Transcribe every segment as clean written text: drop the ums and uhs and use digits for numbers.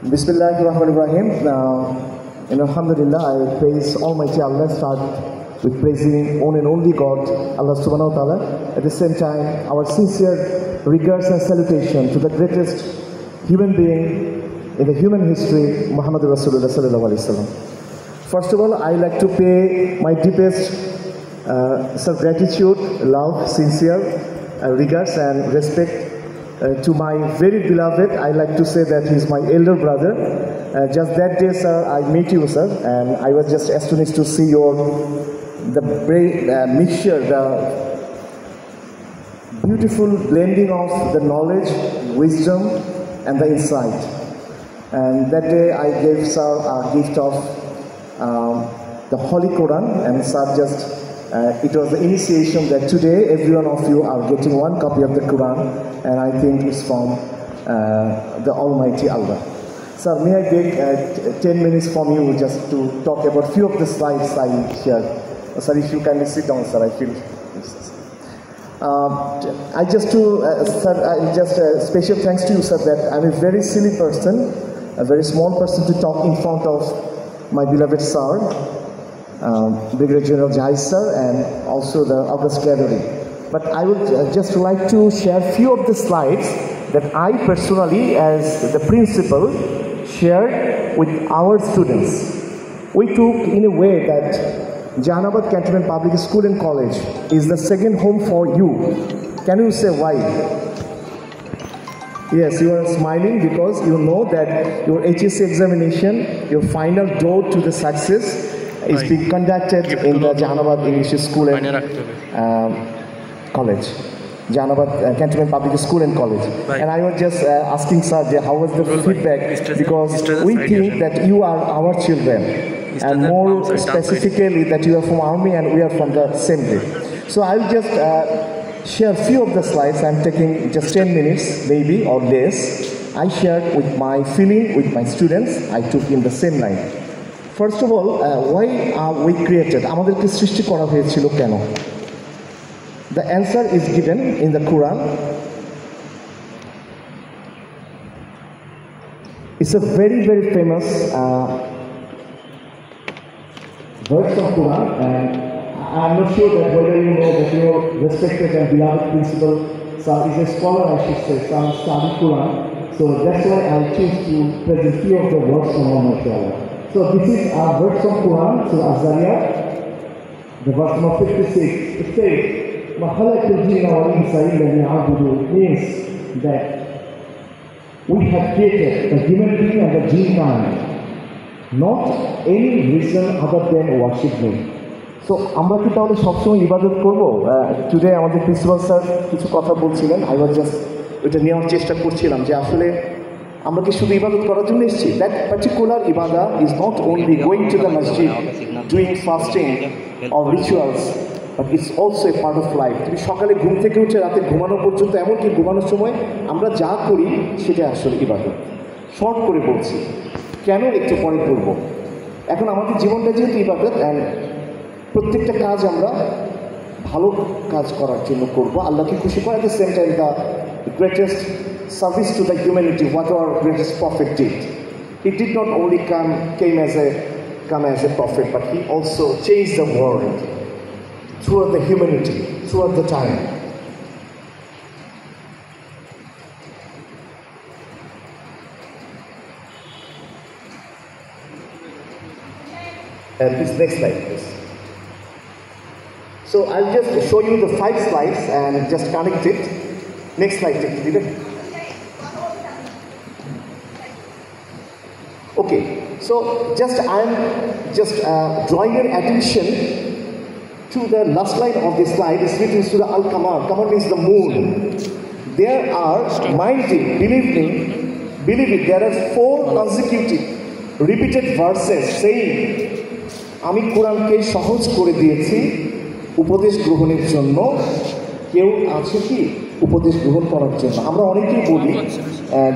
Bismillahirrahmanirrahim. Alhamdulillah, I praise Almighty Allah. Start with praising one and only God, Allah subhanahu wa ta'ala. At the same time, our sincere regards and salutation to the greatest human being in the human history, Muhammad Rasulullah sallallahu alaihi wasallam. First of all, I like to pay my deepest gratitude, love, sincere regards and respect to my very beloved. I like to say that he's my elder brother. Just that day, sir, I meet you, sir, and I was just astonished to see the mixture, the beautiful blending of the knowledge, wisdom, and the insight. And that day, I gave sir a gift of the Holy Quran, and sir just it was the initiation that today every one of you are getting one copy of the Quran, and I think it's from the Almighty Allah. Sir, may I take 10 minutes from you just to talk about few of the slides I shared. Sir, if you kindly sit down, sir, I feel. I just special thanks to you, sir, that I'm a very silly person, a very small person to talk in front of my beloved sir. Brigadier General Jahid sir, and also the August gathering. But I would just like to share few of the slides that I personally, as the principal, shared with our students. We took in a way that Jahanabad Cantonment Public School and College is the second home for you. Can you say why? Yes, you are smiling because you know that your HSC examination, your final door to the success, is being conducted in the Jahanabad English School and College. Jahanabad Cantonment Public School and College. And I was just asking sir, how was the feedback? Because we think that you are our children. And more specifically that you are from Army and we are from the same grade. So I'll just share a few of the slides. I'm taking just 10 minutes maybe or less. I shared with my feeling with my students. I took in the same line. First of all, why are we created? আমাদেরকে সৃষ্টি করা হয়েছিল কেন? The answer is given in the Quran. It's a very, very famous verse of Quran, and I'm not sure that whether you know that your respected and beloved principal sir is a scholar, I should say, some study Quran. So that's why I choose to present few of the words from Almighty Allah. So this is a verse from Quran, Surah Az-Zariyat, the verse number 56. It says, وَخَلَقَ الْجِنَّ وَالْإِنسَ إِلَّا لِيَعْبُدُونِ. Means that we have created the human being and the jinn kind, not any reason other than worship me. So আমরা কি তাহলে সবসময় ইবাদত করবো? Today আমাদের principal sir কিছু কথা বলছিলেন, I was just এটা নেওয়ার চেষ্টা করছিলাম যে আসলে আমরা কি শুধু ইবাদত করার জন্য এসেছি? That particular ibadah is not only going to the masjid, doing fasting or rituals, but it's also a part of life. তুমি সকালে ঘুম থেকে উঠে রাতে ঘুমানো পর্যন্ত, এমনকি ঘুমানোর সময় আমরা যা করি সেটা আসলে ইবাদত। শর্ট করে বলছি, কেন একটু পরে করব। এখন আমাদের জীবনটা যেহেতু ইবাদত, অ্যান্ড প্রত্যেকটা কাজ আমরা ভালো কাজ করার জন্য করবো, আল্লাহকে খুশি করা। At the same time, the greatest service to the humanity, what our greatest prophet did. He did not only came as a prophet, but he also changed the world throughout the humanity, throughout the time. This next slide, please. So I'll just show you the 5 slides and just connect it. Next slide, please. Okay, so I'm just drawing your attention to the last line of this slide. It's written Surah Al-Qamar. Qamar means the moon. There are, believe it, there are 4 consecutive repeated verses saying, আমি কোরআনকে সহজ করে দিয়েছি উপদেশ গ্রহণের জন্য। কেউ আছে কি উপদেশ গ্রহণ করার জন্য? আমরা অনেকেই বলি,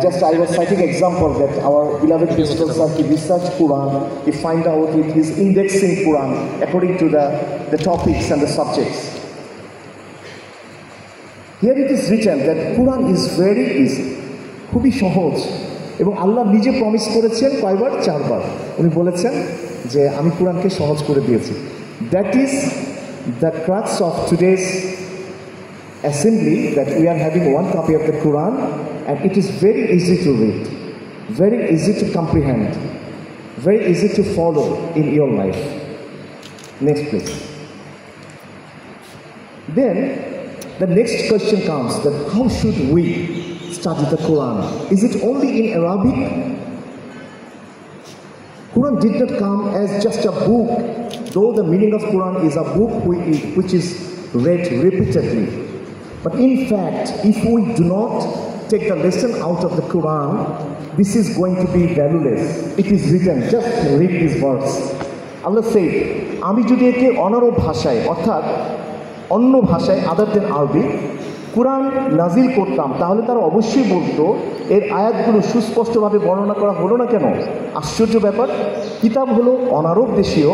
just I was citing example that our beloved principal sir, he researched Quran, he find out with his indexing Quran according to the topics and the subjects. Here it is written that Quran is very easy, খুবই সহজ, এবং আল্লাহ নিজে promise করেছেন কয়বার? 4 বার। উনি বলেছেন যে আমি কোরআনকে সহজ করে দিয়েছি। That is the crux of today's assembly, that we are having one copy of the Quran and it is very easy to read, very easy to comprehend, very easy to follow in your life. Next please. Then the next question comes, that how should we study the Quran? Is it only in Arabic? Quran did not come as just a book, though the meaning of Quran is a book which is read repeatedly. But in fact, if we do not take the lesson out of the Quran, this is going to be valueless. It is written, just read this verse. Allah said, আমি যদি একে অনারব ভাষায়, অর্থাৎ অন্য ভাষায় আদার দেন আরবি কোরআন নাজিল করতাম, তাহলে তারা অবশ্যই বলতো এর আয়াতগুলো সুস্পষ্টভাবে বর্ণনা করা হলো না কেন? আশ্চর্য ব্যাপার। কিতাব হলো অনারব দেশীয়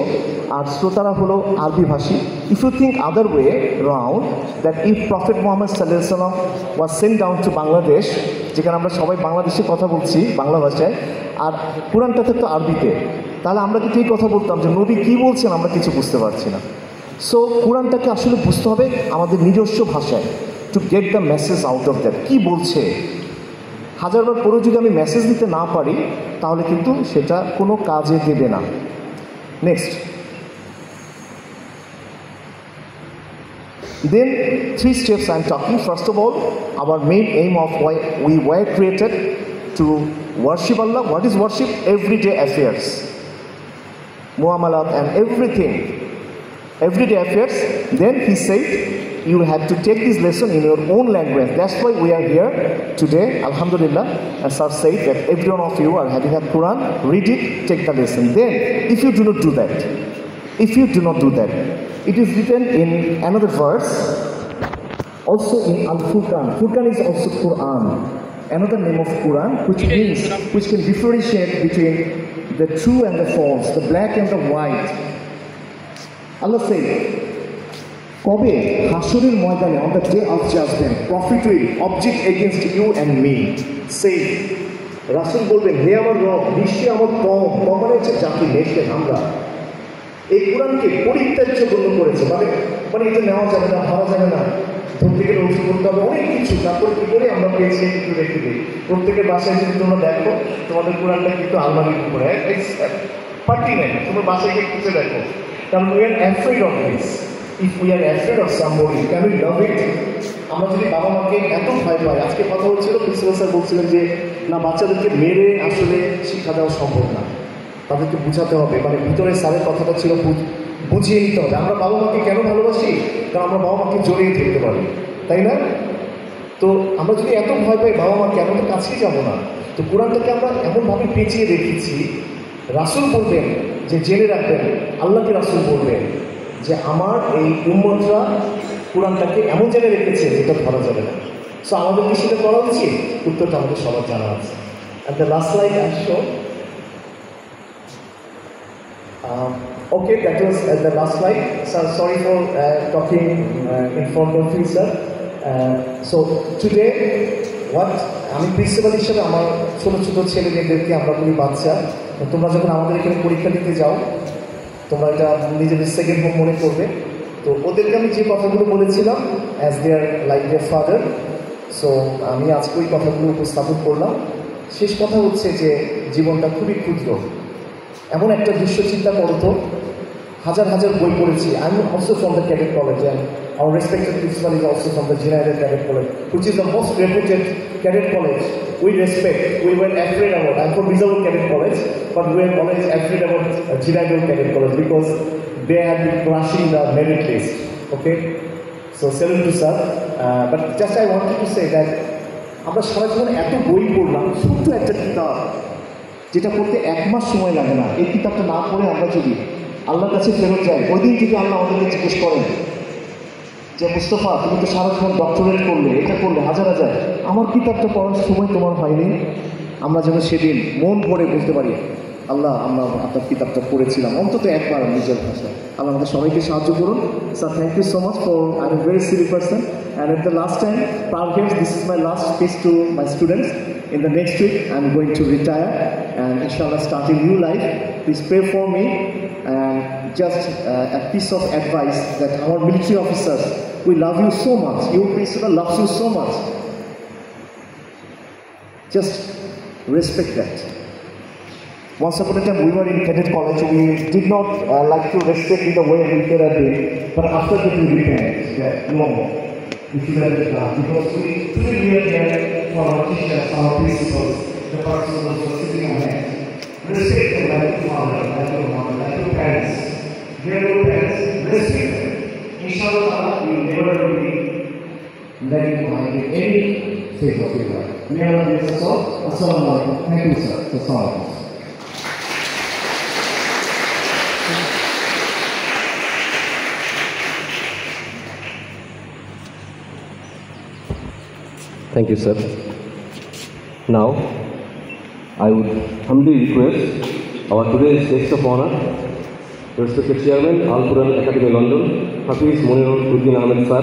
আর শ্রোতারা হলো আরবি ভাষী। If you think other way round, that if prophet Muhammad সাল্লাল্লাহু আলাইহি ওয়াসাল্লাম was sent down to Bangladesh, যেখানে আমরা সবাই বাংলাদেশে কথা বলছি বাংলা ভাষায়, আর কোরআনটা থাকতো আরবিতে, তাহলে আমরা কিন্তু এই কথা বলতাম যে নবী কী বলছেন আমরা কিছু বুঝতে পারছি না। সো কোরআনটাকে আসলে বুঝতে হবে আমাদের নিজস্ব ভাষায়, to get the message out of that. কী বলছে হাজারবার পরেও যদি আমি মেসেজ দিতে না পারি তাহলে কিন্তু সেটা কোনো কাজে দেবে না। Next, then 3 steps I'm talking. First of all, our main aim of why we were created to worship Allah. What is worship? Everyday affairs, muamalat and everything, everyday affairs. Then he said you have to take this lesson in your own language. That's why we are here today, alhamdulillah. As sir said that every one of you are having a Quran, read it, take the lesson. Then if you do not do that, it is written in another verse, also in Al-Furqan. Furqan is also Quran, another name of Quran, which can differentiate between the true and the false, the black and the white. Allah said, কবে হাসরের ময়দানে, on the day of judgment, prophet will object against you and me, say, রাসূল বলবেন, হে আমার রব, নিশ্চয়ই আমার কম মানে হচ্ছে জাতি, নেশন, আমরা এই কোরআনকে পরিত্যাজ্য গণ্য করেছে, মানে এটা নেওয়া যাবে না, ভাবা যাবে না, ধূপ থেকে রৌদ্র করতে হবে, অনেক কিছু। তারপরে কী করে আমরা পেয়েছি একটু রেখে দিই। প্রত্যেকের বাসায় যদি তোমরা দেখো, তোমাদের কোরআনটা কিন্তু আলমারির উপরে পার্টিনেন্ট, তোমরা বাসায় গিয়ে খুঁজে দেখো। কারণ we are afraid of this. If we are afraid of somebody, can we love it? আমরা যদি বাবা মাকে এত ভয় পাই, আজকে কথা হচ্ছিল, প্রিন্সিপাল স্যার বলছিলেন যে না, বাচ্চাদেরকে মেরে আসলে শিক্ষা দেওয়া সম্ভব না, তাদেরকে বুঝাতে হবে, মানে ভিতরে স্যারের কথাটা ছিল বুঝিয়ে নিতে হবে। আমরা বাবা মাকে কেন ভালোবাসি? কারণ আমরা বাবা মাকে জড়িয়ে ধরতে পারি, তাই না? তো আমরা যদি এত ভয় পাই বাবা মাকে, আমরা তো কাছেই যাবো না। তো কোরআনটাকে আমরা এমনভাবে পেঁচিয়ে রেখেছি, রাসূল বলবেন যে জেনে রাখবেন, আল্লাহকে রাসূল বলবেন যে আমার এই উম্মতরা কোরআনটাকে এমন জায়গায় রেখেছে যেটা ধরা যাবে না। সো আমাদের কি সেটা করা উচিত? উত্তরটা আমাদের সবার জানা আছে। And the last slide I show. Okay, that was the last slide. So sorry for talking in front of you, sir. So today, what আমি প্রিন্সিপাল হিসেবে আমার ছোটো ছোটো ছেলে মেয়েদেরকে আমরা বলি বাচ্চা, তোমরা যখন আমাদের এখানে পরীক্ষা দিতে যাও, তোমরা এটা নিজেদের সেকেন্ড হোম মনে করবে। তো ওদেরকে আমি যে কথাগুলো বলেছিলাম, as they're like their father, so আমি আজকে ওই কথাগুলো উপস্থাপন করলাম। শেষ কথা হচ্ছে যে জীবনটা খুবই ক্ষুদ্র। এমন একটা দৃশ্য চিন্তা করো তো, হাজার হাজার বই পড়েছি। I am also from the cadet college and our respected principal is also from the general cadet college, which is the most reputed cadet college. We respect, we were afraid about, I am from reserve cadet college, but we are always afraid about general cadet college because they have been crushing the merit list. Okay, so salute to sir. But just I wanted to say that আমরা সারা জীবন এত বই পড়লাম, ছোট্ট একটা কিতাব যেটা পড়তে 1 মাস সময় লাগে না, এই কিতাবটা না পড়ে আমরা যদি আল্লাহর কাছে ফেরত যাই, ওই দিন যদি আল্লাহ আমাদেরকে জিজ্ঞেস করেন যে মুস্তফা তুমি তো সারা জীবন ডক্টরেট করলে, এটা করলে, হাজার হাজার, আমার কিতাবটা পড়ার সময় তোমার হয়নি, আমরা যেন সেদিন মন ভরে বলতে পারি আল্লাহ আমরা আপনার কিতাবটা পড়েছিলাম অন্তত একবার নিজের ভাষায়। আল্লাহ আমাদের সবাইকে সাহায্য করুন। Sir, thank you so much for, I am very silly person and at the last time, Parvez, this is my last speech to my students. In the next week, I'm going to retire and inshallah start a new life. Please pray for me. And just a piece of advice that our military officers, we love you so much. Your principal loves you so much. Just respect that. Once upon a time, we were in cadet college. We did not like to respect in the way we should have been. But after that, we repented that no. We should have done because today we are here for our teachers, our principals, the persons who are sitting on hand. Respect them like your father, like your mother, like your parents. They are your parents. Respect them. Inshallah, we will never be lagging behind in any phase of your life. May Allah bless us all. Assalamu alaikum. Thank you, sir. Assalamu alaikum. Thank you, sir. Now, I would humbly request our today's guest of honor, respected Chairman, Al Quran Academy London, Hafiz Monirul Uddin Ahmed sir,